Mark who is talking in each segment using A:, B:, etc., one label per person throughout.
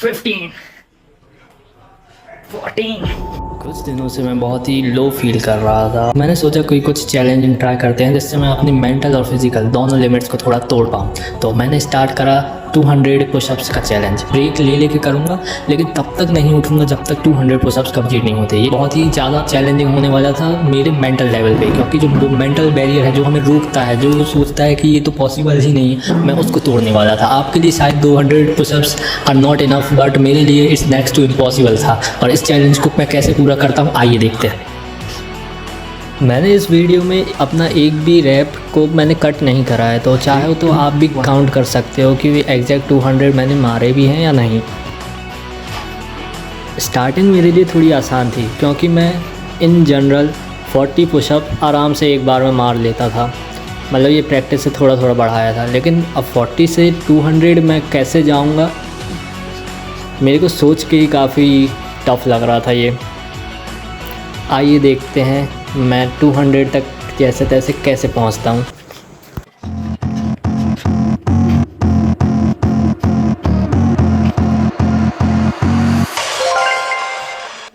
A: 15, 14।
B: कुछ दिनों से मैं बहुत ही लो फील कर रहा था। मैंने सोचा कोई कुछ चैलेंजिंग ट्राई करते हैं जिससे मैं अपनी मेंटल और फिजिकल दोनों लिमिट्स को थोड़ा तोड़ पाऊँ। तो मैंने स्टार्ट करा 200 पुशअप्स का चैलेंज। ब्रेक ले लेके करूँगा, लेकिन तब तक नहीं उठूँगा जब तक 200 पुशअप्स कंप्लीट नहीं होते। ये बहुत ही ज़्यादा चैलेंजिंग होने वाला था मेरे मेंटल लेवल पे, क्योंकि जो मेंटल बैरियर है जो हमें रोकता है, जो सोचता है कि ये तो पॉसिबल ही नहीं है, मैं उसको तोड़ने वाला था। आपके लिए शायद 200 pushups are not enough, but मेरे लिए इट्स नेक्स्ट टू इम्पॉसिबल था। और इस चैलेंज को मैं कैसे पूरा करता हूँ आइए देखते हैं। मैंने इस वीडियो में अपना एक भी रैप को मैंने कट नहीं करा है, तो चाहे तो आप भी काउंट कर सकते हो कि एग्जैक्ट 200 मैंने मारे भी हैं या नहीं। स्टार्टिंग मेरे लिए थोड़ी आसान थी, क्योंकि मैं इन जनरल 40 पुशअप आराम से एक बार में मार लेता था। मतलब ये प्रैक्टिस से थोड़ा थोड़ा बढ़ाया था, लेकिन अब 40 से 200 मैं कैसे जाऊंगा, मेरे को सोच के ही काफ़ी टफ लग रहा था ये। आइए देखते हैं मैं 200 तक जैसे तैसे कैसे पहुंचता हूं।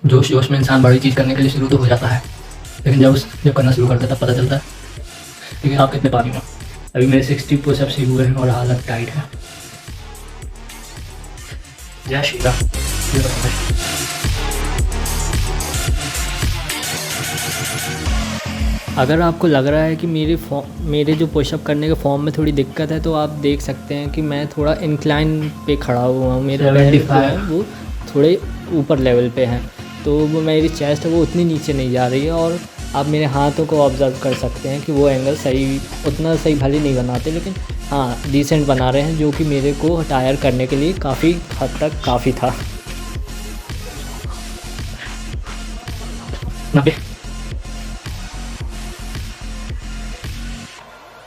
A: जोश जोश में इंसान बड़ी चीज़ करने के लिए शुरू तो हो जाता है, लेकिन जब करना शुरू करता है तब पता चलता है। लेकिन आप कितने पानी में? अभी मेरे 60 पुशअप्स ही हुए हैं और हालत टाइट है। जय श्री राम।
B: अगर आपको लग रहा है कि मेरे जो पुशअप करने के फॉर्म में थोड़ी दिक्कत है, तो आप देख सकते हैं कि मैं थोड़ा इंक्लाइन पे खड़ा हुआ हूँ। मेरे पैर जो है वो थोड़े ऊपर लेवल पे हैं, तो वो मेरी चेस्ट है वो उतनी नीचे नहीं जा रही है। और आप मेरे हाथों को ऑब्ज़र्व कर सकते हैं कि वो एंगल सही उतना सही भले नहीं बनाते, लेकिन हाँ डिसेंट बना रहे हैं, जो कि मेरे को टायर करने के लिए काफ़ी हद तक काफ़ी था।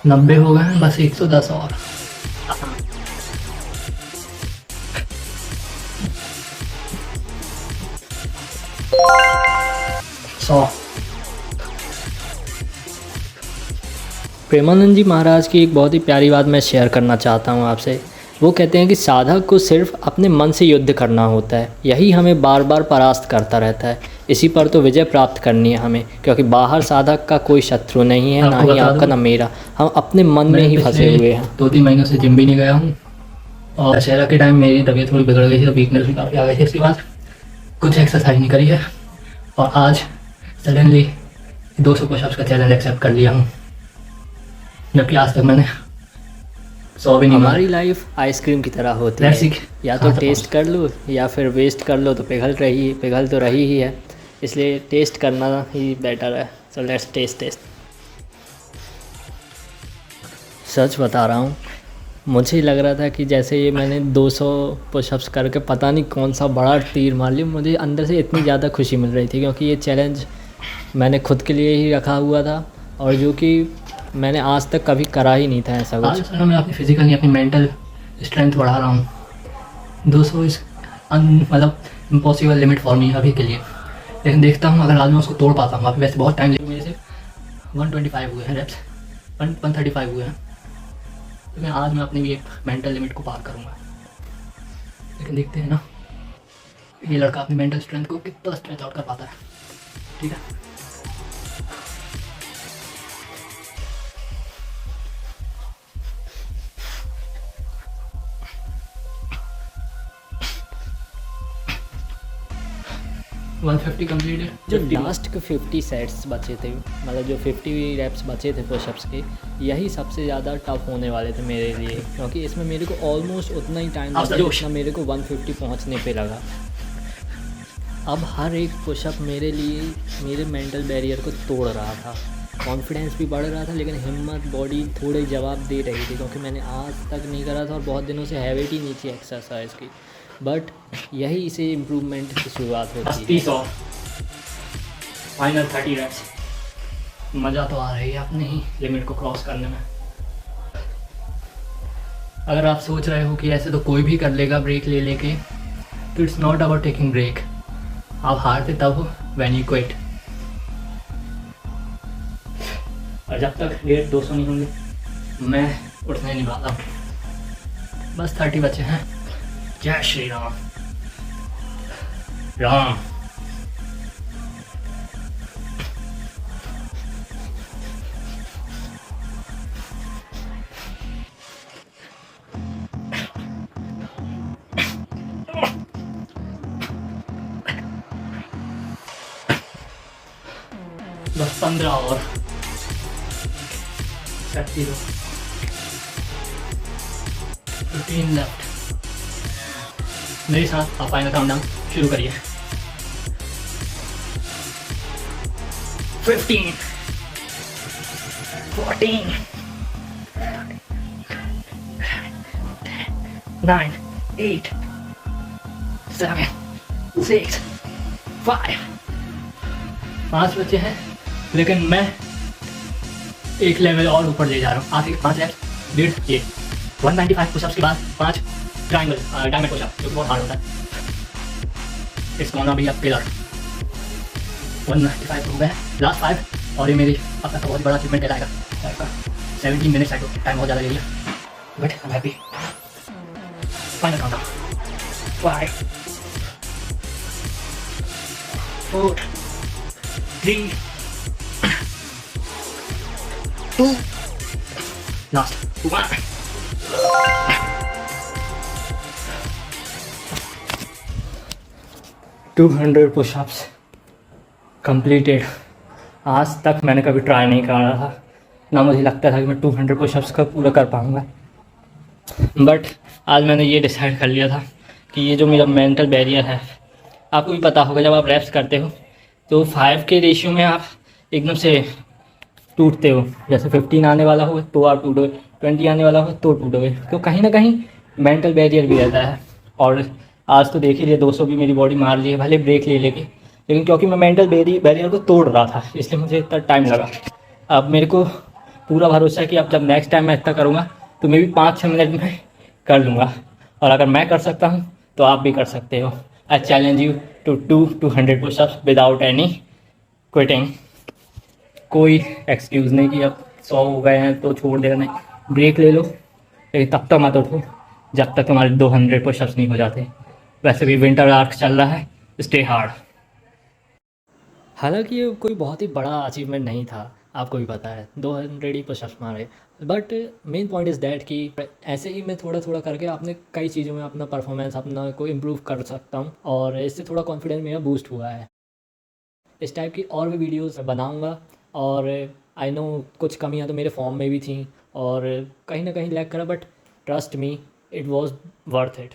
A: 90 हो गए हैं, बस 110 और। 100।
B: प्रेमानंद जी महाराज की एक बहुत ही प्यारी बात मैं शेयर करना चाहता हूँ आपसे। वो कहते हैं कि साधक को सिर्फ अपने मन से युद्ध करना होता है, यही हमें बार बार परास्त करता रहता है। इसी पर तो विजय प्राप्त करनी है हमें, क्योंकि बाहर साधक का कोई शत्रु नहीं है, ना ही आपका ना मेरा। हम अपने मन में ही फंसे हुए हैं।
A: 2-3 महीनों से जिम भी नहीं गया हूँ, और दशहरा के टाइम मेरी तबीयत थोड़ी बिगड़ गई थी, तो वीकनेस भी काफ़ी आ गई थी। इसके बाद कुछ एक्सरसाइज नहीं करी है, और आज सडनली 200 पुशअप्स का चैलेंज एक्सेप्ट कर लिया हूँ, जबकि आज तक मैंने 100 भी नहीं।
B: हमारी लाइफ आइसक्रीम की तरह होती है, या तो टेस्ट कर लो या फिर वेस्ट कर लो, तो पिघल तो रही ही है। इसलिए टेस्ट करना ही बेटर है। So let's test. सच बता रहा हूँ, मुझे लग रहा था कि जैसे ये मैंने 200 पुशअप्स करके पता नहीं कौन सा बड़ा तीर मार लिया। मुझे अंदर से इतनी ज़्यादा खुशी मिल रही थी, क्योंकि ये चैलेंज मैंने खुद के लिए ही रखा हुआ था, और जो कि मैंने आज तक कभी करा ही नहीं था ऐसा कुछ।
A: आज मैं अपनी फिजिकल नहीं अपनी मेंटल स्ट्रेंथ बढ़ा रहा हूँ। 200 इस मतलब इम्पॉसिबल लिमिट फॉर मी अभी के लिए, लेकिन देखता हूँ अगर आज मैं उसको तोड़ पाता हूँ। अभी वैसे बहुत टाइम लगे, मेरे से 125 हुए हैं रेप्स, 135 हुए हैं, लेकिन आज मैं अपनी भी एक मेंटल लिमिट को पार करूँगा। लेकिन देखते हैं ना ये लड़का अपनी मेंटल स्ट्रेंथ को कितना स्ट्रेच आउट कर पाता है। ठीक है, वन 150 कंप्लीट है।
B: जो लास्ट के 50 सेट्स बचे थे, मतलब जो 50 रैप्स बचे थे पुशअप्स के, यही सबसे ज़्यादा टफ होने वाले थे मेरे लिए, क्योंकि इसमें मेरे को ऑलमोस्ट उतना ही टाइम लगा जितना मेरे को 150 पहुंचने पे लगा। अब हर एक पुशअप मेरे लिए मेरे मेंटल बैरियर को तोड़ रहा था। कॉन्फिडेंस भी बढ़ रहा था, लेकिन हिम्मत बॉडी थोड़े जवाब दे रही थी, क्योंकि मैंने आज तक नहीं करा था और बहुत दिनों से हैबिट ही नहीं थी एक्सरसाइज की। बट यही से इम्प्रूवमेंट की शुरुआत होती है।
A: 30 और फाइनल 30 रैप्स। मज़ा तो आ रही है अपनी ही लिमिट को क्रॉस करने में। अगर आप सोच रहे हो कि ऐसे तो कोई भी कर लेगा ब्रेक ले लेके, तो it's not about taking break. आप हारते तब हो व्हेन यू क्विट, और जब तक रेट 200 नहीं होंगे मैं उठने नहीं वाला। बस 30 बचे हैं। जय श्री राम। राम। बस 15 और शक्ति दो। 15 लेफ्ट। मेरे साथ आप फाइनल काउंटडाउन शुरू करिए। 15 14 9 8 7 6 5 5 बच्चे हैं, लेकिन मैं एक लेवल और ऊपर ले जा रहा हूँ। आखिर 5 लेफ्ट, डेढ़ ये 195 पुशअप्स के बाद 5 ट्रायंगल डायमंड पुशअप, जो कि बहुत हार्ड होता है। इस गोना भी अब पिलर 195 हो गए, लास्ट 5 और ये मेरी अब तक बहुत बड़ा अचीवमेंट कहलाएगा। 17 मिनट्स टाइम बहुत ज़्यादा ले लिया, but I am happy. Final countdown 5 4 3 2 last 1। 200 pushups completed. आज तक मैंने कभी ट्राई नहीं करा था, ना मुझे लगता था कि मैं 200 पुशअप्स का पूरा कर पाऊँगा, बट आज मैंने ये डिसाइड कर लिया था कि ये जो मेरा मेंटल बैरियर है, आपको भी पता होगा जब आप रैप्स करते हो तो 5 के रेशियो में आप एकदम से टूटते हो। जैसे 15 आने वाला हो तो आप टूटोगे, 20 आने वाला हो तो टूटोगे, तो कहीं ना कहीं मेंटल बैरियर भी रहता है। और आज तो देख ही लिए 200 भी मेरी बॉडी मार ली है, भले ब्रेक ले लेके, लेकिन क्योंकि मैं मेंटल बैरियर को तोड़ रहा था इसलिए मुझे इतना टाइम लगा। अब मेरे को पूरा भरोसा है कि अब जब नेक्स्ट टाइम मैं इतना करूँगा तो मैं भी 5-6 मिनट में कर लूँगा, और अगर मैं कर सकता हूँ तो आप भी कर सकते हो। I challenge you to do 200 pushups without any quitting. कोई एक्सक्यूज़ नहीं कि अब 100 हो गए हैं तो छोड़ देना, नहीं, ब्रेक ले लो, लेकिन तब तक मत उठो जब तक तुम्हारे 200 पुशअप्स नहीं हो जाते। वैसे भी विंटर आर्क चल रहा है, स्टे हार्ड। हालांकि ये कोई बहुत ही बड़ा अचीवमेंट नहीं था, आपको भी पता है 200 ही पुशअप्स मारे, but main point is that कि ऐसे ही मैं थोड़ा थोड़ा करके अपने कई चीज़ों में अपना परफॉर्मेंस अपना को इम्प्रूव कर सकता हूँ, और इससे थोड़ा कॉन्फिडेंस मेरा बूस्ट हुआ है। इस टाइप की और भी वीडियोस बनाऊंगा, और आई नो कुछ कमियां तो मेरे फॉर्म में भी थी और कहीं ना कहीं लैग करा, but trust me it was worth it.